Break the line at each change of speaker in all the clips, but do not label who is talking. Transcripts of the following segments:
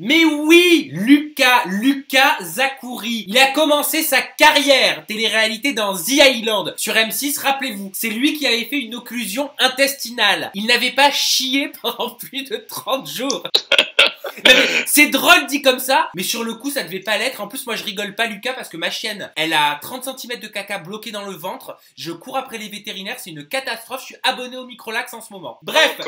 Mais oui, Lucas Zakouri. Il a commencé sa carrière télé-réalité dans The Island sur M6, rappelez-vous. C'est lui qui avait fait une occlusion intestinale. Il n'avait pas chié pendant plus de 30 jours. C'est drôle dit comme ça, mais sur le coup ça devait pas l'être. En plus moi je rigole pas Lucas parce que ma chienne elle a 30 cm de caca bloqué dans le ventre. Je cours après les vétérinaires, c'est une catastrophe. Je suis abonné au Microlax en ce moment. Bref,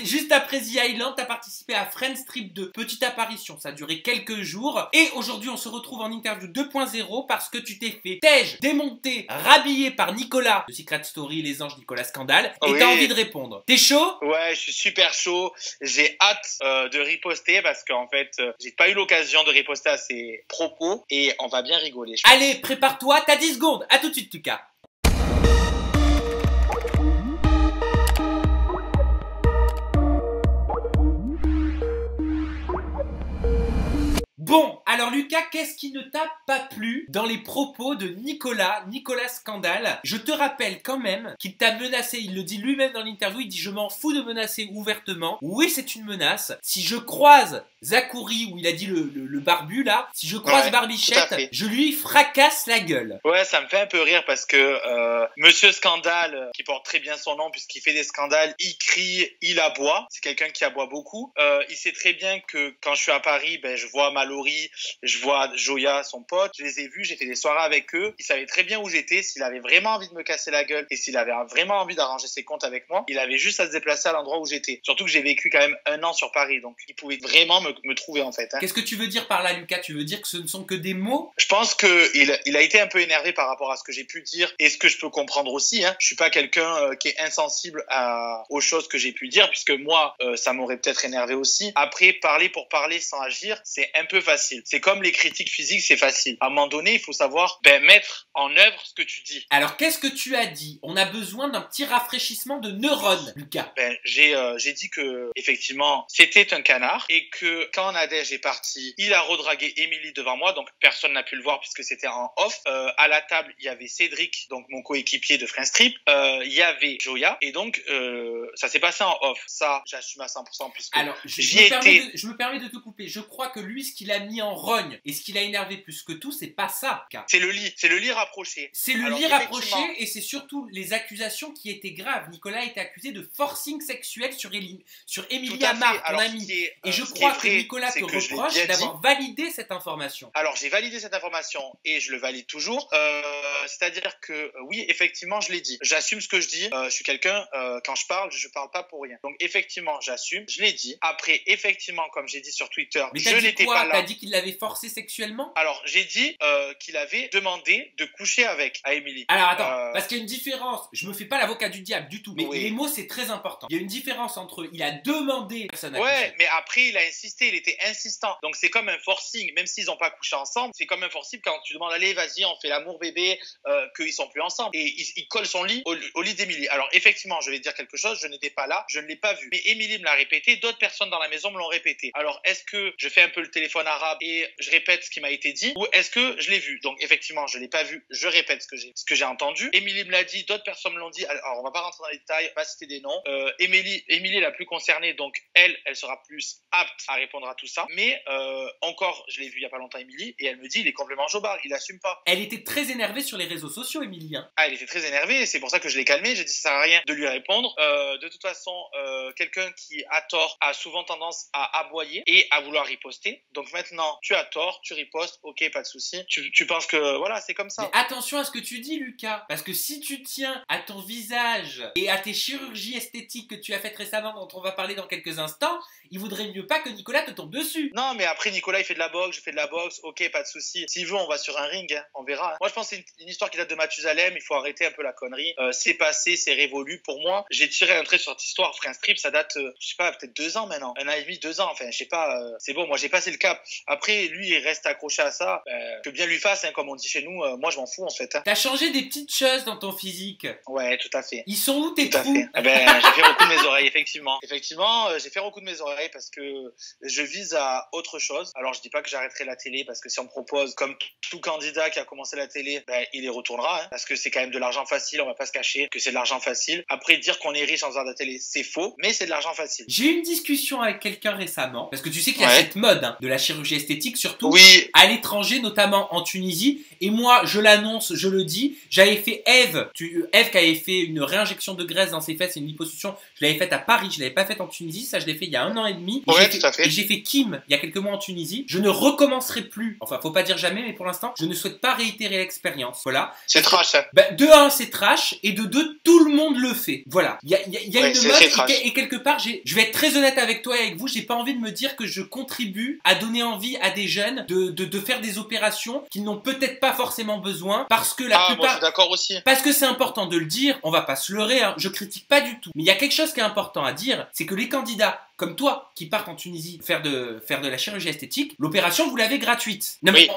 juste après The Island t'as participé à Friends Trip 2. Petite apparition, ça a duré quelques jours. Et aujourd'hui on se retrouve en interview 2.0 parce que tu t'es fait démonté, rhabillé par Nicolas de Secret Story, Les Anges, Nicolas Scandale. Et t'as envie de répondre. T'es chaud?
Ouais, je suis super chaud. J'ai hâte de riposter parce qu'en fait, j'ai pas eu l'occasion de riposter à ses propos et on va bien rigoler.
Allez, prépare-toi, t'as 10 secondes. À tout de suite, Lucas. Bon, alors Lucas, qu'est-ce qui ne t'a pas plu dans les propos de Nicolas Scandale? Je te rappelle quand même qu'il t'a menacé, il le dit lui-même dans l'interview, il dit je m'en fous de menacer ouvertement. Oui, c'est une menace. Si je croise Zakouri, où il a dit le barbu là, si je croise Barbichette, je lui fracasse la gueule.
Ouais, ça me fait un peu rire parce que Monsieur Scandale, qui porte très bien son nom puisqu'il fait des scandales, il crie, il aboie. C'est quelqu'un qui aboie beaucoup. Il sait très bien que quand je suis à Paris, ben, je vois Mallory, je vois Joya, son pote, je les ai vus, j'ai fait des soirées avec eux. Il savait très bien où j'étais, s'il avait vraiment envie de me casser la gueule et s'il avait vraiment envie d'arranger ses comptes avec moi, il avait juste à se déplacer à l'endroit où j'étais. Surtout que j'ai vécu quand même 1 an sur Paris, donc il pouvait vraiment me trouver en fait.
Qu'est-ce que tu veux dire par là, Lucas? Tu veux dire que ce ne sont que des mots?
Je pense qu'il a été un peu énervé par rapport à ce que j'ai pu dire et ce que je peux comprendre aussi. Je suis pas quelqu'un qui est insensible aux choses que j'ai pu dire, puisque moi, ça m'aurait peut-être énervé aussi. Après, parler pour parler sans agir, c'est un peu facile. C'est comme les critiques physiques, c'est facile. À un moment donné, il faut savoir mettre en œuvre ce que tu dis.
Alors, qu'est-ce que tu as dit? On a besoin d'un petit rafraîchissement de neurones, Lucas.
J'ai dit que effectivement, c'était un canard et que quand Nadège est parti, il a redragué Émilie devant moi, donc personne n'a pu le voir puisque c'était en off. À la table, il y avait Cédric, donc mon coéquipier de Friends Trip. Il y avait Joya et donc ça s'est passé en off. Ça, j'assume à 100% puisque
alors, je me permets de te couper. Je crois que lui, ce qu'il a mis en rogne et ce qu'il a énervé plus que tout, c'est pas ça.
C'est le lit rapproché.
C'est le lit rapproché et c'est surtout les accusations qui étaient graves. Nicolas a été accusé de forcing sexuel sur Émilie Amar, ton amie. Et je crois que Nicolas te reproche d'avoir validé cette information.
Alors, j'ai validé cette information et je le valide toujours. C'est-à-dire que oui, effectivement, je l'ai dit. J'assume ce que je dis. Je suis quelqu'un, quand je parle pas pour rien. Donc, effectivement, j'assume. Je l'ai dit. Après, effectivement, comme j'ai dit sur Twitter, je n'étais pas là.
T'as dit qu'il l'avait forcé sexuellement?
Alors, j'ai dit qu'il avait demandé de coucher avec Émilie.
Alors, attends, parce qu'il y a une différence. Je me fais pas l'avocat du diable du tout. Mais les mots, c'est très important. Il y a une différence entre il a demandé personne à coucher.
Mais après, il a insisté. Il était insistant. Donc, c'est comme un forcing. Même s'ils n'ont pas couché ensemble, c'est comme un forcing quand tu demandes, allez, vas-y, on fait l'amour bébé, qu'ils sont plus ensemble. Et il colle son lit au lit d'Émilie. Alors, effectivement, je vais dire quelque chose. Je n'étais pas là. Je ne l'ai pas vu. Mais Émilie me l'a répété. D'autres personnes dans la maison me l'ont répété. Alors, est-ce que je fais un peu le téléphone arabe et je répète ce qui m'a été dit, ou est-ce que je l'ai vu? Donc, effectivement, je l'ai pas vu. Je répète ce que j'ai entendu. Émilie me l'a dit. D'autres personnes me l'ont dit. Alors, on va pas rentrer dans les détails. Pas citer des noms. Émilie est la plus concernée. Donc, elle sera plus apte à répondre à tout ça. Mais encore, je l'ai vu il y a pas longtemps, Émilie, et elle me dit, il est complètement jobard, il assume pas.
Elle était très énervée sur les réseaux sociaux, Émilie.
Ah, elle était très énervée, et c'est pour ça que je l'ai calmée. J'ai dit, ça sert à rien de lui répondre. De toute façon, quelqu'un qui a tort a souvent tendance à aboyer et à vouloir riposter. Donc maintenant, tu as tort, tu ripostes, ok, pas de souci. Tu penses que voilà, c'est comme ça.
Mais attention à ce que tu dis, Lucas, parce que si tu tiens à ton visage et à tes chirurgies esthétiques que tu as faites récemment, dont on va parler dans quelques instants, il vaudrait mieux pas que Nicolas te tombe dessus.
Non, mais après, Nicolas, il fait de la boxe, je fais de la boxe, ok, pas de souci. S'il veut, on va sur un ring, hein, on verra. Moi, je pense que c'est une histoire qui date de Mathusalem, il faut arrêter un peu la connerie. C'est passé, c'est révolu. Pour moi, j'ai tiré un trait sur cette histoire. Friends Trip, ça date, je sais pas, peut-être 2 ans maintenant. 1 an et demi, 2 ans, enfin, je sais pas. C'est bon, moi, j'ai passé le cap. Après, lui, il reste accroché à ça. Que bien lui fasse, hein, comme on dit chez nous. Moi, je m'en fous, en fait. Hein.
T'as changé des petites choses dans ton physique.
Ouais, tout à fait.
Ils sont où tes trous?
Tout à fait. J'ai fait recoudre mes oreilles, effectivement. Effectivement, j'ai fait recoudre mes oreilles parce que je vise à autre chose. Alors, je dis pas que j'arrêterai la télé parce que si on me propose, comme tout candidat qui a commencé la télé, ben, il y retournera, hein, parce que c'est quand même de l'argent facile. On va pas se cacher que c'est de l'argent facile. Après, dire qu'on est riche en faisant de la télé, c'est faux, mais c'est de l'argent facile.
J'ai eu une discussion avec quelqu'un récemment, parce que tu sais qu'il y a cette mode hein, de la chirurgie esthétique, surtout à l'étranger, notamment en Tunisie. Et moi, je l'annonce, je le dis, j'avais fait Eve qui avait fait une réinjection de graisse dans ses fesses, une liposuction, je l'avais faite à Paris, je l'avais pas faite en Tunisie, ça je l'ai fait il y a 1 an et demi. Et j'ai fait Kim il y a quelques mois en Tunisie. Je ne recommencerai plus, enfin faut pas dire jamais, mais pour l'instant, je ne souhaite pas réitérer l'expérience. Voilà.
C'est trash ça.
Ben, de 1, c'est trash, et de 2, tout le monde le fait. Voilà. Il y a une mode, et quelque part, je vais être très honnête avec toi et avec vous, j'ai pas envie de me dire que je contribue à donner envie à des jeunes de faire des opérations qu'ils n'ont peut-être pas forcément besoin, parce que la plupart...
Moi, je suis d'accord aussi.
Parce que c'est important de le dire, on va pas se leurrer, hein, je critique pas du tout. Mais il y a quelque chose qui est important à dire, c'est que les candidats comme toi, qui partent en Tunisie faire de la chirurgie esthétique, l'opération, vous l'avez gratuite. Non, mais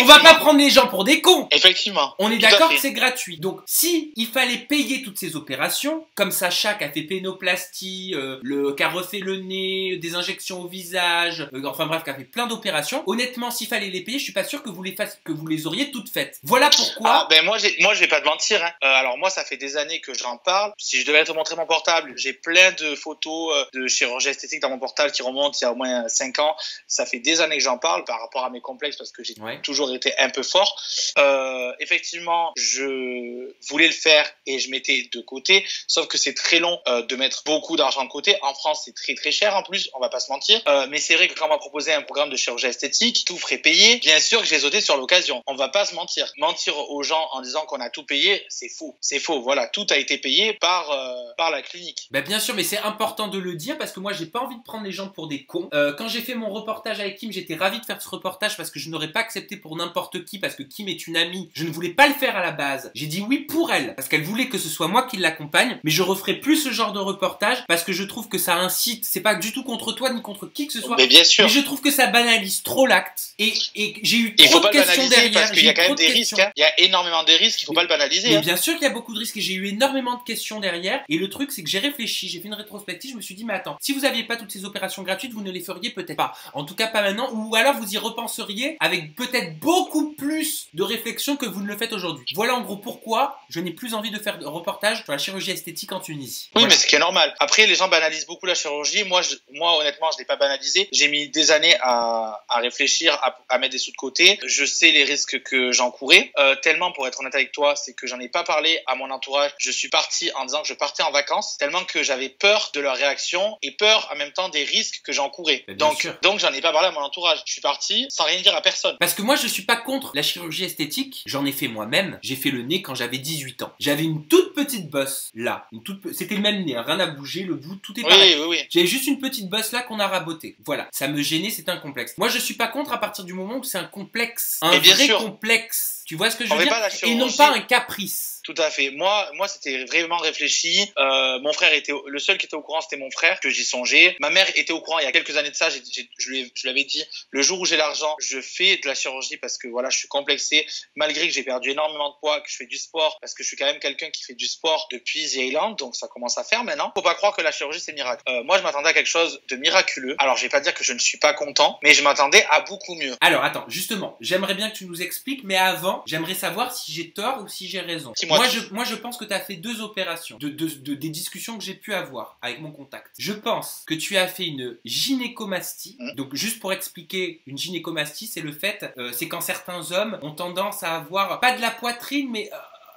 on va pas prendre les gens pour des cons.
Effectivement.
On est d'accord que c'est gratuit. Donc, si il fallait payer toutes ces opérations, comme Sacha qui a fait pénoplastie, qui a refait le nez, des injections au visage, enfin bref, qui a fait plein d'opérations, honnêtement, s'il fallait les payer, je suis pas sûr que vous les auriez toutes faites. Voilà pourquoi.
Moi, je vais pas te mentir, hein. Alors moi, ça fait des années que j'en parle. Si je devais te montrer mon portable, j'ai plein de photos de chirurgie esthétique dans mon portable qui remonte il y a au moins 5 ans. Ça fait des années que j'en parle par rapport à mes complexes parce que j'ai toujours été un peu fort. Effectivement, je voulais le faire et je mettais de côté, sauf que c'est très long de mettre beaucoup d'argent de côté. En France, c'est très très cher en plus, on va pas se mentir. Mais c'est vrai que quand on m'a proposé un programme de chirurgie esthétique, tout frais payé, bien sûr que j'ai sauté sur l'occasion. On va pas se mentir. Mentir aux gens en disant qu'on a tout payé, c'est faux. C'est faux. Voilà, tout a été payé par la clinique.
Bah bien sûr, mais c'est important de le dire parce que moi j'ai pas envie de prendre les gens pour des cons. Quand j'ai fait mon reportage avec Kim, j'étais ravi de faire ce reportage parce que je n'aurais pas accepté pour n'importe qui parce que Kim est une amie. Je ne voulais pas le faire à la base. J'ai dit oui pour elle parce qu'elle voulait que ce soit moi qui l'accompagne, mais je referai plus ce genre de reportage parce que je trouve que ça incite, c'est pas du tout contre toi ni contre qui que ce soit.
Mais bien sûr.
Mais je trouve que ça banalise trop l'acte et j'ai eu trop de questions derrière.
Parce qu'il y a quand même des risques. Hein. Il y a énormément de risques, il faut pas le banaliser.
Mais bien sûr qu'il y a beaucoup de risques et j'ai eu énormément de questions derrière. Et le truc c'est que j'ai réfléchi, j'ai fait une rétrospective, je me suis dit mais attends, si vous aviez pas toutes ces opérations gratuites, vous ne les feriez peut-être pas. En tout cas pas maintenant, ou alors vous y repenseriez avec peut-être beaucoup plus de réflexion que vous ne le faites aujourd'hui. Voilà en gros pourquoi je n'ai plus envie de faire de reportage sur la chirurgie esthétique en Tunisie.
Oui, mais ce qui est normal. Après, les gens banalisent beaucoup la chirurgie. Moi honnêtement, je l'ai pas banalisé. J'ai mis des années à réfléchir, à mettre des sous de côté. Je sais les risques que j'encourais. Tellement, pour être honnête avec toi, c'est que j'en ai pas parlé à mon entourage. Je suis parti en disant que je partais en vacances, tellement que j'avais peur de leur réaction et peur en même temps des risques que j'encourais. Donc j'en ai pas parlé à mon entourage. Je suis parti sans rien dire à personne.
Parce que moi, je suis pas contre la chirurgie esthétique. J'en ai fait moi-même. J'ai fait le nez quand j'avais 18 ans. J'avais une toute petite bosse là. C'était le même nez, hein. Rien à bouger, le bout, tout est pareil.
Oui.
J'avais juste une petite bosse là qu'on a raboté. Voilà. Ça me gênait, c'était un complexe. Moi, je suis pas contre à partir du moment où c'est un complexe. Un vrai complexe. Tu vois ce que je veux dire? Et non pas un caprice.
Tout à fait. Moi, c'était vraiment réfléchi. Mon frère le seul qui était au courant, c'était mon frère, que j'y songeais. Ma mère était au courant il y a quelques années de ça. Je lui avais dit, le jour où j'ai l'argent, je fais de la chirurgie parce que voilà, je suis complexé. Malgré que j'ai perdu énormément de poids, que je fais du sport, parce que je suis quand même quelqu'un qui fait du sport depuis The Island, donc ça commence à faire maintenant. Faut pas croire que la chirurgie c'est miracle. Moi, je m'attendais à quelque chose de miraculeux. Alors, je vais pas dire que je ne suis pas content, mais je m'attendais à beaucoup mieux.
Alors, attends, justement, j'aimerais bien que tu nous expliques, mais avant, j'aimerais savoir si j'ai tort ou si j'ai raison. Moi, je pense que tu as fait 2 opérations, des discussions que j'ai pu avoir avec mon contact. Je pense que tu as fait une gynécomastie. Donc, juste pour expliquer, une gynécomastie, c'est le fait, c'est quand certains hommes ont tendance à avoir, pas de la poitrine, mais...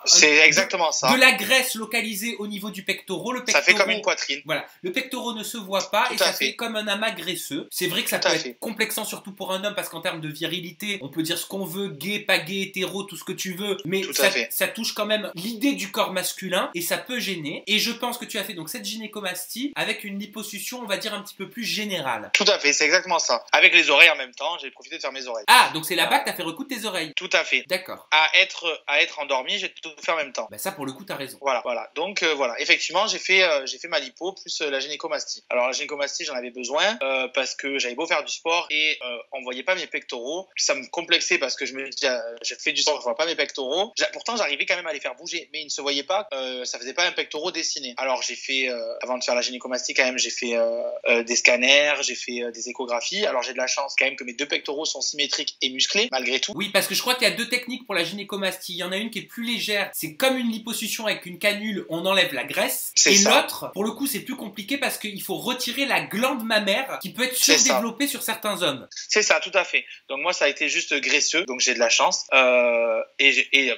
c'est exactement ça.
De la graisse localisée au niveau du pectoral.
Ça fait comme une poitrine.
Voilà. Le pectoral ne se voit pas et ça fait comme un amas graisseux. C'est vrai que ça peut être complexant surtout pour un homme parce qu'en termes de virilité, on peut dire ce qu'on veut, gay, pas gay, hétéro, tout ce que tu veux. Mais ça touche quand même l'idée du corps masculin et ça peut gêner. Et je pense que tu as fait donc cette gynécomastie avec une liposuction, on va dire un petit peu plus générale.
Tout à fait, c'est exactement ça. Avec les oreilles en même temps, j'ai profité de faire mes oreilles.
Ah, donc c'est là-bas que tu as fait recoudre tes oreilles.
Tout à fait.
D'accord.
À être endormi, j'ai tout faire en même temps.
Bah ça, pour le coup, t'as raison.
Voilà. Donc voilà, effectivement, j'ai fait ma lipo plus la gynécomastie. Alors la gynécomastie, j'en avais besoin parce que j'avais beau faire du sport et on voyait pas mes pectoraux. Ça me complexait parce que je me disais, j'ai fait du sport, je vois pas mes pectoraux. Pourtant, j'arrivais quand même à les faire bouger, mais ils ne se voyaient pas. Ça faisait pas un pectoral dessiné. Alors j'ai fait, avant de faire la gynécomastie, quand même, j'ai fait des scanners, j'ai fait des échographies. Alors j'ai de la chance quand même que mes deux pectoraux sont symétriques et musclés malgré tout.
Oui, parce que je crois qu'il y a deux techniques pour la gynécomastie. Il y en a une qui est plus légère, c'est comme une liposuction avec une canule, on enlève la graisse.
C'est
et
ça.
l'autre, pour le coup, c'est plus compliqué parce qu'il faut retirer la glande mammaire qui peut être surdéveloppée sur certains hommes.
C'est ça, tout à fait. Donc moi, ça a été juste graisseux, donc j'ai de la chance. Et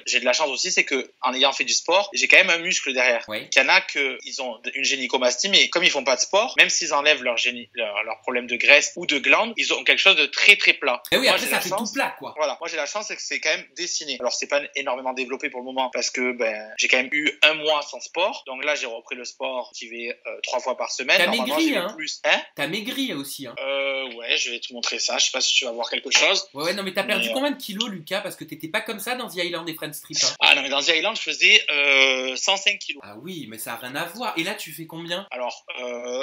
j'ai de la chance aussi, c'est que en ayant fait du sport, j'ai quand même un muscle derrière.
Oui.
Il y en a ils ont une gynécomastie, mais comme ils font pas de sport, même s'ils enlèvent leur problème de graisse ou de glande, ils ont quelque chose de très très plat.
Et oui,
moi,
après ça fait tout plat, quoi.
Voilà, moi j'ai la chance, c'est que c'est quand même dessiné. Alors c'est pas énormément développé pour le moment parce que j'ai quand même eu un mois sans sport. Donc là j'ai repris le sport, j'y vais 3 fois par semaine.
T'as maigri, hein?
Plus.
T'as maigri aussi, hein?
Ouais, je vais te montrer ça. Je sais pas si tu vas voir quelque chose.
Ouais, non mais t'as perdu combien de kilos, Lucas? Parce que t'étais pas comme ça dans The Island et Friends Street. Hein.
Ah non, mais dans The Island je faisais 105 kilos.
Ah oui, mais ça a rien à voir. Et là tu fais combien?
Alors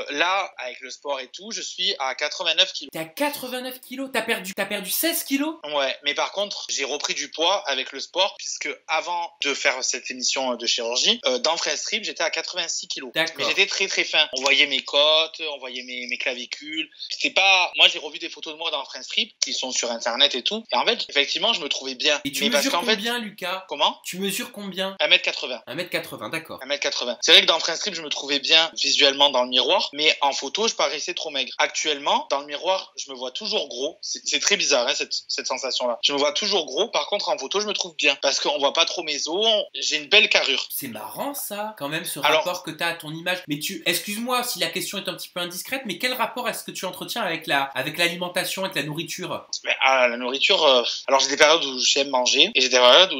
là, avec le sport et tout, je suis à 89 kilos.
T'es à 89 kilos? T'as perdu 16 kilos?
Ouais, mais par contre, j'ai repris du poids avec le sport, puisque avant de faire cette émission de chirurgie, dans Friends Strip, j'étais à 86 kilos.
D'accord.
Mais j'étais très très fin. On voyait mes côtes, on voyait mes clavicules. C'était pas... Moi, j'ai revu des photos de moi dans Friends Strip, qui sont sur Internet et tout. Et en fait, effectivement, je me trouvais bien.
Et tu
mais
mesures
parce qu'en
combien, Lucas?
Comment?
Tu mesures combien?
1m80.
1m80, d'accord.
1m80. C'est vrai que dans Friends Strip, je me trouvais bien visuellement dans le miroir, mais en photo, je paraissais trop maigre. Actuellement, dans le miroir, je me vois toujours gros. C'est très bizarre, hein, cette sensation-là. Je me vois toujours gros. Par contre, en photo, je me trouve bien. Parce qu'on voit pas trop mes os. J'ai une belle carrure.
C'est marrant, ça, quand même, ce rapport que t'as à ton image. Mais excuse-moi si la question est un petit peu indiscrète, mais quel rapport est-ce que tu entretiens avec l'alimentation, avec la nourriture?
La nourriture, alors j'ai des périodes où j'aime manger et j'ai des périodes où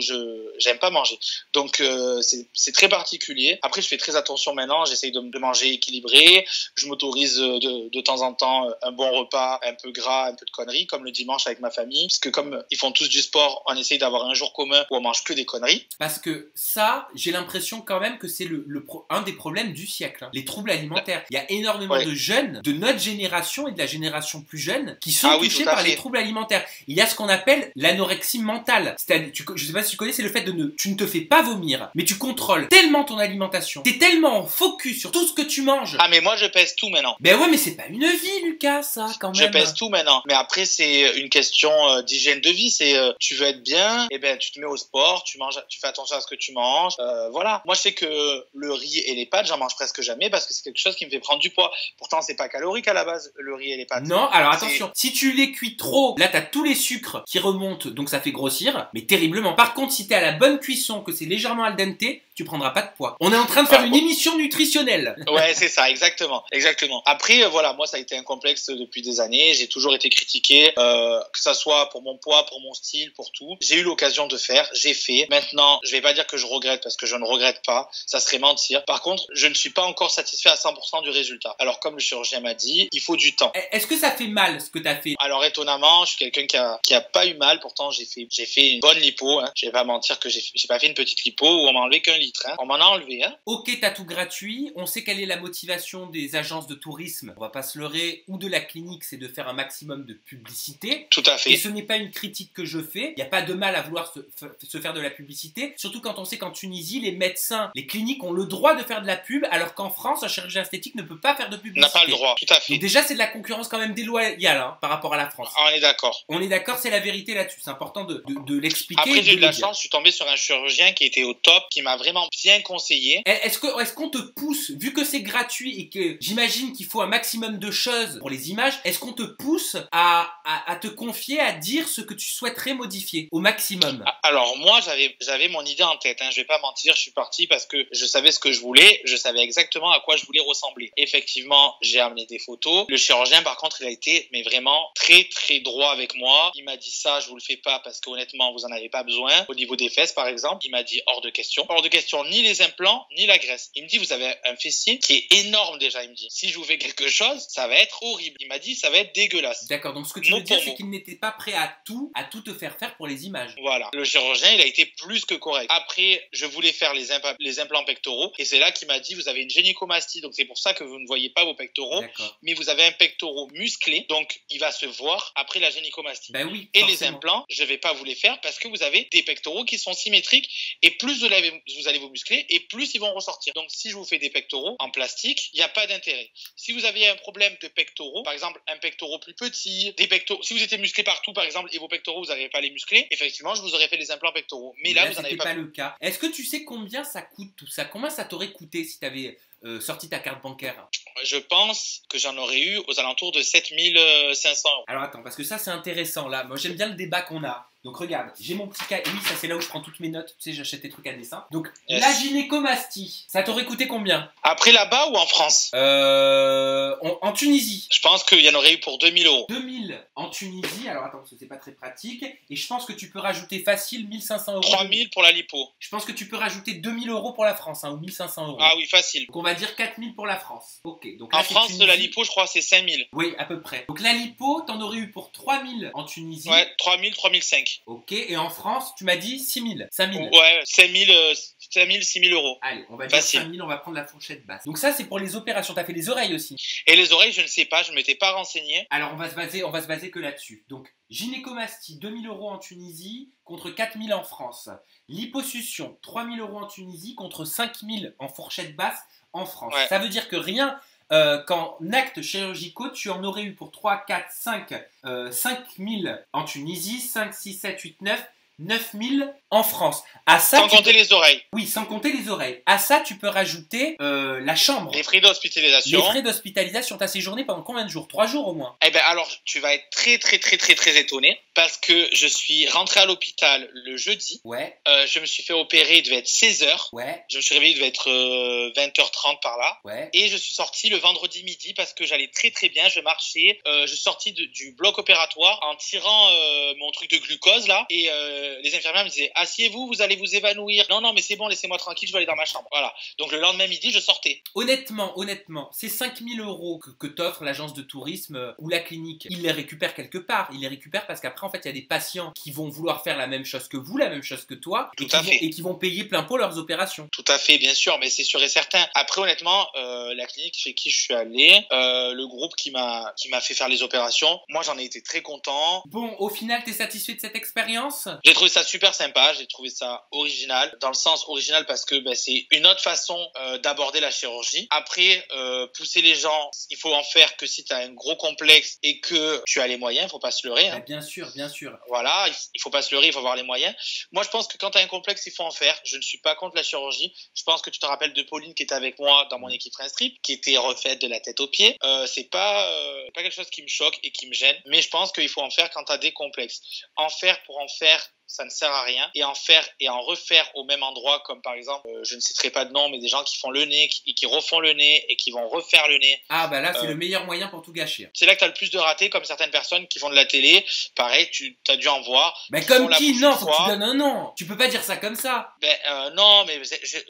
j'aime pas manger. Donc c'est très particulier. Après, je fais très attention maintenant. J'essaye de manger équilibré. Je m'autorise de temps en temps un bon repas, un peu gras, un peu de conneries, comme le dimanche avec ma famille. Parce que comme ils font tous du sport, on essaye d'avoir un jour commun où on mange que des conneries.
Parce que ça, j'ai l'impression quand même que c'est un des problèmes du siècle. Hein. Les troubles alimentaires. Il y a énormément de jeunes de notre génération et de la génération plus jeune qui sont touchés par les troubles alimentaires. Il y a ce qu'on appelle l'anorexie mentale. C'est-à-dire, je sais pas si tu connais, c'est le fait tu ne te fais pas vomir, mais tu contrôles tellement ton alimentation. T'es tellement focus sur tout ce que tu manges.
Ah, mais moi, je pèse tout maintenant.
Ben ouais, mais c'est pas une vie, Lucas, ça, quand même.
Je pèse tout maintenant. Mais après, c'est une question d'hygiène de vie. C'est, tu veux être bien, et ben, tu te mets au sport, tu fais attention à ce que tu manges. Voilà. Moi, je sais que le riz et les pâtes, j'en mange presque jamais parce que c'est quelque chose qui me fait prendre du poids. Pourtant, c'est pas calorique à la base, le riz et les pâtes.
Non, alors attention. Si tu les cuis trop, là, t'as tous les sucres qui remontent, donc ça fait grossir, mais terriblement. Par contre, si t'es à la bonne cuisson, que c'est légèrement al dente, tu prendras pas de poids. On est en train de faire une émission nutritionnelle.
Ouais, c'est ça, exactement. Après, voilà, moi, ça a été un complexe depuis des années. J'ai toujours été critiqué, que ça soit pour mon poids, pour mon style, pour tout. J'ai eu l'occasion de faire, j'ai fait. Maintenant, je vais pas dire que je regrette parce que je ne regrette pas. Ça serait mentir. Par contre, je ne suis pas encore satisfait à 100% du résultat. Alors, comme le chirurgien m'a dit, il faut du temps.
Est-ce que ça fait mal ce que t'as fait?
Alors, étonnamment, je suis quelqu'un qui a pas eu mal. Pourtant, j'ai fait une bonne lipo. Hein. Je vais pas mentir que j'ai pas fait une petite lipo où on m'a enlevé qu'un litre. Hein. On m'en a enlevé. Hein.
Ok, t'as tout gratuit. On sait quelle est la motivation des agences de tourisme. On va pas se leurrer. Ou de la clinique, c'est de faire un maximum de publicité.
Tout à fait.
Et ce n'est pas une critique que je fais. Il n'y a pas de mal à vouloir se faire de la publicité. Surtout quand on sait qu'en Tunisie, les médecins, les cliniques ont le droit de faire de la pub, alors qu'en France, un chirurgien esthétique ne peut pas faire de publicité.
N'a pas le droit, tout à fait.
Donc déjà, c'est de la concurrence quand même déloyale hein, par rapport à la France.
On est d'accord.
On est d'accord, c'est la vérité là-dessus. C'est important de l'expliquer.
Après, j'ai eu de la chance, je suis tombé sur un chirurgien qui était au top, qui m'a vraiment bien conseillé.
Est-ce qu'on te pousse, vu que c'est gratuit et que j'imagine qu'il faut un maximum de choses pour les images, est-ce qu'on te pousse à te confier, à dire ce que tu souhaiterais modifier au maximum?
Alors moi, j'avais mon idée en tête. Hein. Je vais pas mentir, je suis parti parce que je savais ce que je voulais, je savais exactement à quoi je voulais ressembler. Effectivement, j'ai amené des photos. Le chirurgien, par contre, il a été mais vraiment très très droit avec moi. Il m'a dit ça, je vous le fais pas parce que honnêtement, vous en avez pas besoin. Au niveau des fesses, par exemple, il m'a dit hors de question question ni les implants, ni la graisse. Il me dit, vous avez un fessier qui est énorme déjà. Il me dit, si je vous fais quelque chose, ça va être horrible. Il m'a dit, ça va être dégueulasse.
D'accord, donc ce que tu veux dire, c'est qu'il n'était pas prêt à tout te faire faire pour les images.
Voilà. Le chirurgien, il a été plus que correct. Après, je voulais faire les implants pectoraux et c'est là qu'il m'a dit, vous avez une gynécomastie, donc c'est pour ça que vous ne voyez pas vos pectoraux, mais vous avez un pectoral musclé, donc il va se voir après la gynécomastie.
Bah oui,
et les implants, je vais pas vous les faire parce que vous avez des pectoraux qui sont symétriques et plus vous allez vous muscler et plus ils vont ressortir. Donc si je vous fais des pectoraux en plastique, il n'y a pas d'intérêt. Si vous avez un problème de pectoraux, par exemple un pectoral plus petit, si vous étiez musclé partout par exemple et vos pectoraux vous n'arrivez pas à les muscler, effectivement je vous aurais fait des implants pectoraux. Mais là vous n'en avez pas
le cas. Est-ce que tu sais combien ça coûte tout ça? Combien ça t'aurait coûté si tu avais sorti ta carte bancaire?
Je pense que j'en aurais eu aux alentours de 7500 €.
Alors attends, parce que ça c'est intéressant là. Moi j'aime bien le débat qu'on a. Donc regarde, j'ai mon petit cas. Oui, ça c'est là où je prends toutes mes notes. Tu sais, j'achète des trucs à dessin. Donc la gynécomastie, ça t'aurait coûté combien?
Après là-bas ou en France?
En Tunisie.
Je pense qu'il y en aurait eu pour 2000 €.
2000 en Tunisie. Alors attends, parce que c'est pas très pratique. Et je pense que tu peux rajouter facile 1500 €.
3000 pour la lipo.
Je pense que tu peux rajouter 2000 € pour la France, hein, ou 1500 €.
Ah oui, facile.
Donc on va dire 4000 pour la France. Ok. Donc
là, en France, Tunisie. La lipo, je crois, c'est 5000.
Oui, à peu près. Donc la lipo, t'en aurais eu pour 3000 en Tunisie.
Ouais, 3000, 3005.
Ok. Et en France, tu m'as dit 6000, 5000.
Ouais, 5000, 6000 €.
Allez, on va dire 5000, on va prendre la fourchette basse. Donc ça, c'est pour les opérations. T'as fait les oreilles aussi.
Et les oreilles, je ne sais pas, je ne m'étais pas renseigné.
Alors on va se baser que là-dessus. Donc gynécomastie, 2000 € en Tunisie contre 4000 en France. Liposuction, 3000 € en Tunisie contre 5000 en fourchette basse en France. Ouais. Ça veut dire que rien qu'en actes chirurgicaux, tu en aurais eu pour 3, 4, 5, 5000 en Tunisie, 5, 6, 7, 8, 9, 9000 en France. À ça,
sans compter les oreilles.
Oui, sans compter les oreilles. À ça, tu peux rajouter la chambre.
Les frais d'hospitalisation.
Les frais d'hospitalisation. T'as séjourné pendant combien de jours? 3 jours au moins.
Eh ben alors, tu vas être très étonné parce que je suis rentré à l'hôpital le jeudi.
Ouais.
Je me suis fait opérer, il devait être 16h.
Ouais.
Je me suis réveillé, il devait être 20h30 par là.
Ouais.
Et je suis sorti le vendredi midi parce que j'allais très bien. Je marchais. Je suis sorti du bloc opératoire en tirant mon truc de glucose là. Et les infirmières me disaient, asseyez-vous, vous allez vous évanouir. Non, mais c'est bon, laissez-moi tranquille, je vais aller dans ma chambre. Voilà. Donc le lendemain midi, je sortais.
Honnêtement, ces 5000 € que t'offre l'agence de tourisme ou la clinique, ils les récupèrent quelque part. Ils les récupèrent parce qu'après, en fait, il y a des patients qui vont vouloir faire la même chose que vous, la même chose que toi, et qui vont payer plein pot leurs opérations.
Tout à fait, bien sûr, mais c'est sûr et certain. Après, honnêtement, la clinique chez qui je suis allé, le groupe qui m'a fait faire les opérations, moi, j'en ai été très content.
Bon, au final, t'es satisfait de cette expérience?
J'ai trouvé ça super sympa, j'ai trouvé ça original, dans le sens original parce que c'est une autre façon d'aborder la chirurgie. Après, pousser les gens, il faut en faire que si tu as un gros complexe et que tu as les moyens, il faut pas se leurrer. Hein.
Bien sûr.
Voilà, il faut pas se leurrer, il faut avoir les moyens. Moi, je pense que quand tu as un complexe, il faut en faire. Je ne suis pas contre la chirurgie. Je pense que tu te rappelles de Pauline qui était avec moi dans mon équipe Friendstrip, qui était refaite de la tête aux pieds. C'est pas quelque chose qui me choque et qui me gêne, mais je pense qu'il faut en faire quand tu as des complexes. En faire pour en faire, ça ne sert à rien. Et en faire et en refaire au même endroit, comme par exemple, je ne citerai pas de nom, mais des gens qui font le nez, qui refont le nez et qui vont refaire le nez.
Ah bah là, c'est le meilleur moyen pour tout gâcher.
C'est là que tu as le plus de ratés, comme certaines personnes qui font de la télé. Pareil, tu as dû en voir.
Mais comme qui? Non, faut que tu donnes un nom. Tu peux pas dire ça comme ça.
Non, mais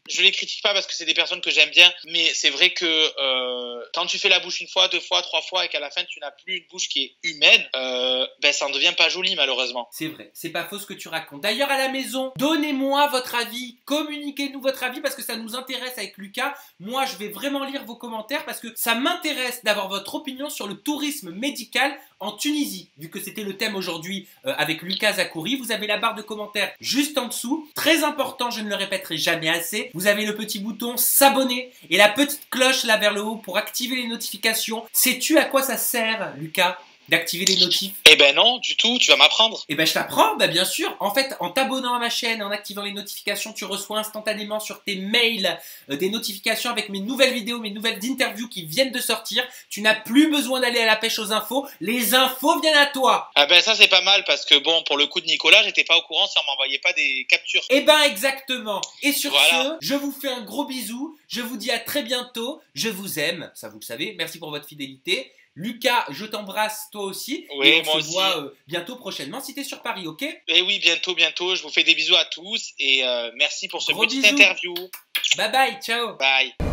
je les critique pas parce que c'est des personnes que j'aime bien. Mais c'est vrai que quand tu fais la bouche une fois, 2 fois, 3 fois et qu'à la fin tu n'as plus une bouche qui est humaine, ça ne devient pas joli malheureusement.
C'est vrai, c'est pas faux ce que tu racontes. D'ailleurs à la maison, donnez-moi votre avis, communiquez-nous votre avis parce que ça nous intéresse avec Lucas. Moi je vais vraiment lire vos commentaires parce que ça m'intéresse d'avoir votre opinion sur le tourisme médical en Tunisie. Vu que c'était le thème aujourd'hui avec Lucas Zakouri, vous avez la barre de commentaires juste en dessous. Très important, je ne le répéterai jamais assez, vous avez le petit bouton s'abonner et la petite cloche là vers le haut pour activer les notifications. Sais-tu à quoi ça sert, Lucas, d'activer les notifs?
Eh ben non, du tout, tu vas m'apprendre.
Eh ben je t'apprends, bien sûr. En fait, en t'abonnant à ma chaîne, en activant les notifications, tu reçois instantanément sur tes mails des notifications avec mes nouvelles vidéos, mes nouvelles interviews qui viennent de sortir. Tu n'as plus besoin d'aller à la pêche aux infos, les infos viennent à toi.
Ah ben ça c'est pas mal parce que bon, pour le coup de Nicolas, j'étais pas au courant si on m'envoyait pas des captures.
Eh ben exactement. Et sur ce, je vous fais un gros bisou, je vous dis à très bientôt, je vous aime, ça vous le savez, merci pour votre fidélité. Lucas, je t'embrasse toi aussi.
Oui,
et on
moi
se
aussi.
voit bientôt prochainement si t'es sur Paris, ok?
Et oui, bientôt, bientôt. Je vous fais des bisous à tous et merci pour ce
Gros
petit
bisous.
interview.
Bye bye, ciao.
Bye.